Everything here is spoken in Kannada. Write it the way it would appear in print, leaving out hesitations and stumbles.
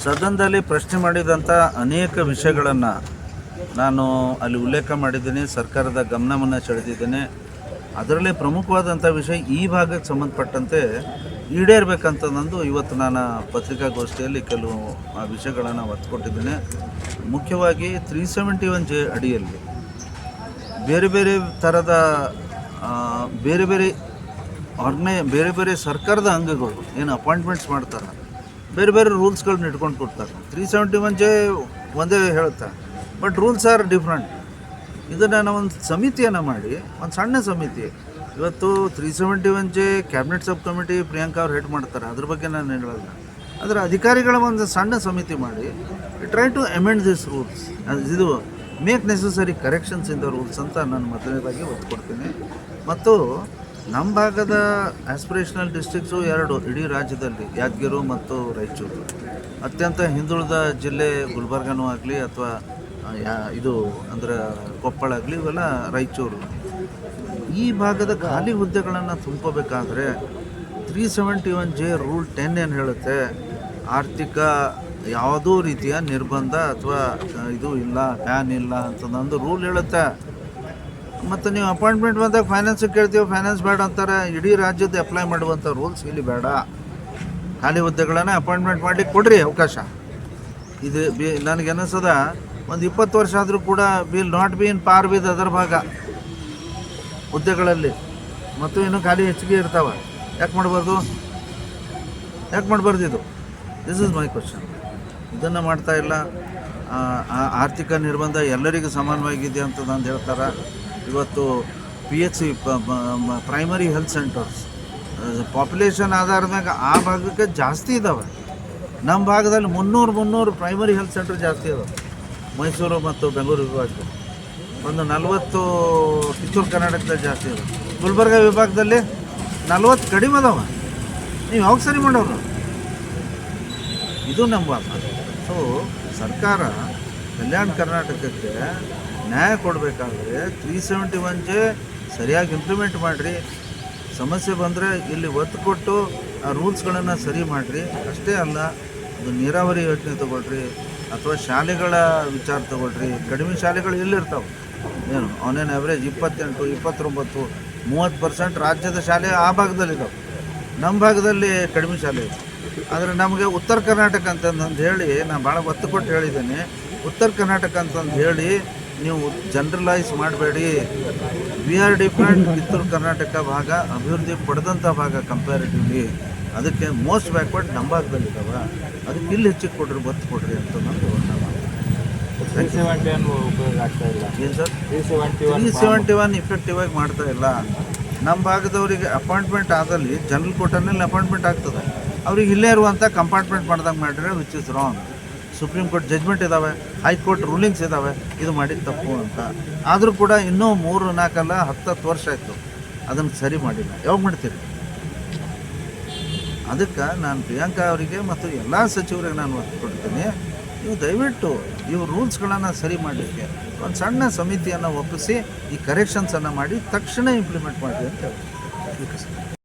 ಸದನದಲ್ಲಿ ಪ್ರಶ್ನೆ ಮಾಡಿದಂಥ ಅನೇಕ ವಿಷಯಗಳನ್ನು ನಾನು ಅಲ್ಲಿ ಉಲ್ಲೇಖ ಮಾಡಿದ್ದೀನಿ, ಸರ್ಕಾರದ ಗಮನವನ್ನು ಸೆಳೆದಿದ್ದೇನೆ. ಅದರಲ್ಲೇ ಪ್ರಮುಖವಾದಂಥ ವಿಷಯ ಈ ಭಾಗಕ್ಕೆ ಸಂಬಂಧಪಟ್ಟಂತೆ ಈಡೇರಬೇಕಂತಂದು ಇವತ್ತು ನಾನು ಪತ್ರಿಕಾಗೋಷ್ಠಿಯಲ್ಲಿ ಕೆಲವು ವಿಷಯಗಳನ್ನು ಒತ್ತು ಕೊಟ್ಟಿದ್ದೇನೆ. ಮುಖ್ಯವಾಗಿ 371J ಅಡಿಯಲ್ಲಿ ಬೇರೆ ಬೇರೆ ಥರದ ಬೇರೆ ಬೇರೆ ಸರ್ಕಾರದ ಅಂಗಗಳು ಏನು ಅಪಾಯಿಂಟ್ಮೆಂಟ್ಸ್ ಮಾಡ್ತಾರೆ, ಬೇರೆ ಬೇರೆ ರೂಲ್ಸ್ಗಳನ್ನ ಇಟ್ಕೊಂಡು ಕೊಡ್ತಾರೆ. 371J ಒಂದೇ ಹೇಳುತ್ತೆ, ಬಟ್ ರೂಲ್ಸ್ ಆರ್ ಡಿಫ್ರೆಂಟ್. ಇದನ್ನು ನಾವು ಒಂದು ಸಮಿತಿಯನ್ನು ಮಾಡಿ, ಒಂದು ಸಣ್ಣ ಸಮಿತಿ, ಇವತ್ತು 371J cabinet sub committee Priyanka ಅವ್ರು ಹೆಡ್ ಮಾಡ್ತಾರೆ, ಅದ್ರ ಬಗ್ಗೆ ನಾನು ಹೇಳಲ್ಲ. ಅದರ ಅಧಿಕಾರಿಗಳ ಒಂದು ಸಣ್ಣ ಸಮಿತಿ ಮಾಡಿ try to amend this rules, ಇದು make necessary corrections in the rules ಅಂತ ನಾನು ಮೊದಲನೇದಾಗಿ ಒತ್ತು ಕೊಡ್ತೀನಿ. ಮತ್ತು ನಮ್ಮ ಭಾಗದ ಆಸ್ಪಿರೇಷನಲ್ ಡಿಸ್ಟ್ರಿಕ್ಸು 2 ಇಡೀ ರಾಜ್ಯದಲ್ಲಿ, ಯಾದಗಿರಿ ಮತ್ತು ರಾಯಚೂರು. ಅತ್ಯಂತ ಹಿಂದುಳಿದ ಜಿಲ್ಲೆ ಗುಲ್ಬರ್ಗನೂ ಆಗಲಿ ಅಥವಾ ಇದು ಅಂದರೆ ಕೊಪ್ಪಳ ಆಗಲಿ, ಇವೆಲ್ಲ ರಾಯಚೂರು. ಈ ಭಾಗದ ಖಾಲಿ ಹುದ್ದೆಗಳನ್ನು ತುಂಬಿಕೋಬೇಕಾದ್ರೆ 371J ರೂಲ್ 10 ಏನು ಹೇಳುತ್ತೆ, ಆರ್ಥಿಕ ಯಾವುದೋ ರೀತಿಯ ನಿರ್ಬಂಧ ಅಥವಾ ಇದು ಇಲ್ಲ, ಬ್ಯಾನ್ ಇಲ್ಲ ಅಂತಂದು ರೂಲ್ ಹೇಳುತ್ತೆ. ಮತ್ತು ನೀವು ಅಪಾಯಿಂಟ್ಮೆಂಟ್ ಬಂದಾಗ ಫೈನಾನ್ಸಿಗೆ ಕೇಳ್ತೀವಿ, ಫೈನಾನ್ಸ್ ಬೇಡ ಅಂತಾರೆ. ಇಡೀ ರಾಜ್ಯದ ಅಪ್ಲೈ ಮಾಡುವಂಥ ರೂಲ್ಸ್ ಇಲ್ಲಿ ಬೇಡ. ಖಾಲಿ ಹುದ್ದೆಗಳನ್ನು ಅಪಾಯಿಂಟ್ಮೆಂಟ್ ಮಾಡಲಿಕ್ಕೆ ಕೊಡ್ರಿ ಅವಕಾಶ. ಇದು ನನಗೆ ಅನ್ನಿಸದ ಒಂದು 20 ವರ್ಷ ಆದರೂ ಕೂಡ ವಿಲ್ ನಾಟ್ ಬಿ ಇನ್ ಪಾರ್ ವಿತ್ ಅದರ್ ಭಾಗ ಹುದ್ದೆಗಳಲ್ಲಿ. ಮತ್ತು ಇನ್ನೂ ಖಾಲಿ ಹೆಚ್ಚಿಗೆ ಇರ್ತಾವೆ. ಯಾಕೆ ಮಾಡಬಾರ್ದು ಇದು? This is my question. ಇದನ್ನು ಮಾಡ್ತಾ ಇಲ್ಲ. ಆರ್ಥಿಕ ನಿರ್ಬಂಧ ಎಲ್ಲರಿಗೂ ಸಮಾನವಾಗಿದೆ ಅಂತ ನಾನು ಹೇಳ್ತಾರೆ. ಇವತ್ತು PHC primary health centres population ಆಧಾರದ ಮ್ಯಾಗ ಆ ಭಾಗಕ್ಕೆ ಜಾಸ್ತಿ ಇದ್ದಾವೆ. ನಮ್ಮ ಭಾಗದಲ್ಲಿ 300 ಪ್ರೈಮರಿ ಹೆಲ್ತ್ ಸೆಂಟರ್ ಜಾಸ್ತಿ ಇದಾವೆ. ಮೈಸೂರು ಮತ್ತು ಬೆಂಗಳೂರು ವಿಭಾಗದಲ್ಲಿ ಒಂದು 40 ಕಿತ್ತೂರು ಕರ್ನಾಟಕದಲ್ಲಿ ಜಾಸ್ತಿ ಇದಾವೆ. ಗುಲ್ಬರ್ಗ ವಿಭಾಗದಲ್ಲಿ 40 ಕಡಿಮೆ ಅದಾವೆ. ನೀವು ಯಾವಾಗ ಸರಿ ಮಾಡೋರು? ಇದು ನಮ್ಮ ಭಾಗ. ಸೊ ಸರ್ಕಾರ ಕಲ್ಯಾಣ ಕರ್ನಾಟಕಕ್ಕೆ ನ್ಯಾಯ ಕೊಡಬೇಕಾದ್ರೆ 371J ಸರಿಯಾಗಿ ಇಂಪ್ಲಿಮೆಂಟ್ ಮಾಡಿರಿ. ಸಮಸ್ಯೆ ಬಂದರೆ ಇಲ್ಲಿ ಒತ್ತು ಕೊಟ್ಟು ಆ ರೂಲ್ಸ್ಗಳನ್ನು ಸರಿ ಮಾಡಿರಿ. ಅಷ್ಟೇ ಅಲ್ಲ, ಅದು ನೀರಾವರಿ ಯೋಜನೆ ತೊಗೊಳ್ರಿ ಅಥವಾ ಶಾಲೆಗಳ ವಿಚಾರ ತೊಗೊಳ್ರಿ. ಕಡಿಮೆ ಶಾಲೆಗಳು ಎಲ್ಲಿರ್ತಾವೆ? ಏನು ಆನ್ ಆನ್ ಆ್ಯಾವ್ರೇಜ್ 28, 29, 30% ರಾಜ್ಯದ ಶಾಲೆ ಆ ಭಾಗದಲ್ಲಿದ್ದಾವೆ. ನಮ್ಮ ಭಾಗದಲ್ಲಿ ಕಡಿಮೆ ಶಾಲೆ ಇದೆ. ಆದರೆ ನಮಗೆ ಉತ್ತರ ಕರ್ನಾಟಕ ಅಂತಂದು ಹೇಳಿ ನಾನು ಭಾಳ ಒತ್ತು ಕೊಟ್ಟು ಹೇಳಿದ್ದೇನೆ. ಉತ್ತರ ಕರ್ನಾಟಕ ಅಂತಂದು ಹೇಳಿ ನೀವು ಜನರಲೈಸ್ ಮಾಡಬೇಡಿ. We are different. Kittur Karnataka ಭಾಗ ಅಭಿವೃದ್ಧಿ ಪಡೆದಂಥ ಭಾಗ ಕಂಪ್ಯಾರಿಟಿವ್ಲಿ. ಅದಕ್ಕೆ ಮೋಸ್ಟ್ ಬ್ಯಾಕ್ವರ್ಡ್ ನಮ್ಮ ಭಾಗದಲ್ಲಿದ್ದಾವೆ. ಅದಕ್ಕೆ ಇಲ್ಲಿ ಹೆಚ್ಚಿಗೆ ಕೊಡ್ರಿ, ಒತ್ತು ಕೊಡ್ರಿ ಅಂತ ನಾನು ಏನು ಸರ್ 371 ಇಫೆಕ್ಟಿವ್ ಆಗಿ ಮಾಡ್ತಾ ಇಲ್ಲ. ನಮ್ಮ ಭಾಗದವರಿಗೆ ಅಪಾಯಿಂಟ್ಮೆಂಟ್ ಆದಲ್ಲಿ ಜನರಲ್ ಕೋರ್ಟನಲ್ಲಿ ಅಪಾಯಿಂಟ್ಮೆಂಟ್ ಆಗ್ತದೆ. ಅವ್ರಿಗೆ ಇಲ್ಲೇ ಇರುವಂಥ ಕಂಪಾರ್ಟ್ಮೆಂಟ್ ಮಾಡ್ದಂಗೆ ಮಾಡಿದ್ರೆ which is wrong. Supreme court judgment ಇದ್ದಾವೆ, ಹೈಕೋರ್ಟ್ ರೂಲಿಂಗ್ಸ್ ಇದ್ದಾವೆ, ಇದು ಮಾಡಿದ ತಪ್ಪು ಅಂತ. ಆದರೂ ಕೂಡ ಇನ್ನೂ 3, 4 ಅಲ್ಲ 10 ವರ್ಷ ಆಯಿತು ಅದನ್ನು ಸರಿ ಮಾಡಿಲ್ಲ. ಯಾವಾಗ ಮಾಡ್ತೀರಿ? ಅದಕ್ಕೆ ನಾನು ಪ್ರಿಯಾಂಕಾ ಅವರಿಗೆ ಮತ್ತು ಎಲ್ಲ ಸಚಿವರಿಗೆ ನಾನು ಒತ್ತು ಕೊಡ್ತೀನಿ, ನೀವು ದಯವಿಟ್ಟು ಇವು ರೂಲ್ಸ್ಗಳನ್ನು ಸರಿ ಮಾಡಲಿಕ್ಕೆ ಒಂದು ಸಣ್ಣ ಸಮಿತಿಯನ್ನು ಒಪ್ಪಿಸಿ ಈ ಕರೆಕ್ಷನ್ಸನ್ನು ಮಾಡಿ ತಕ್ಷಣ ಇಂಪ್ಲಿಮೆಂಟ್ ಮಾಡಿ ಅಂತ ಹೇಳ್ತೀನಿ.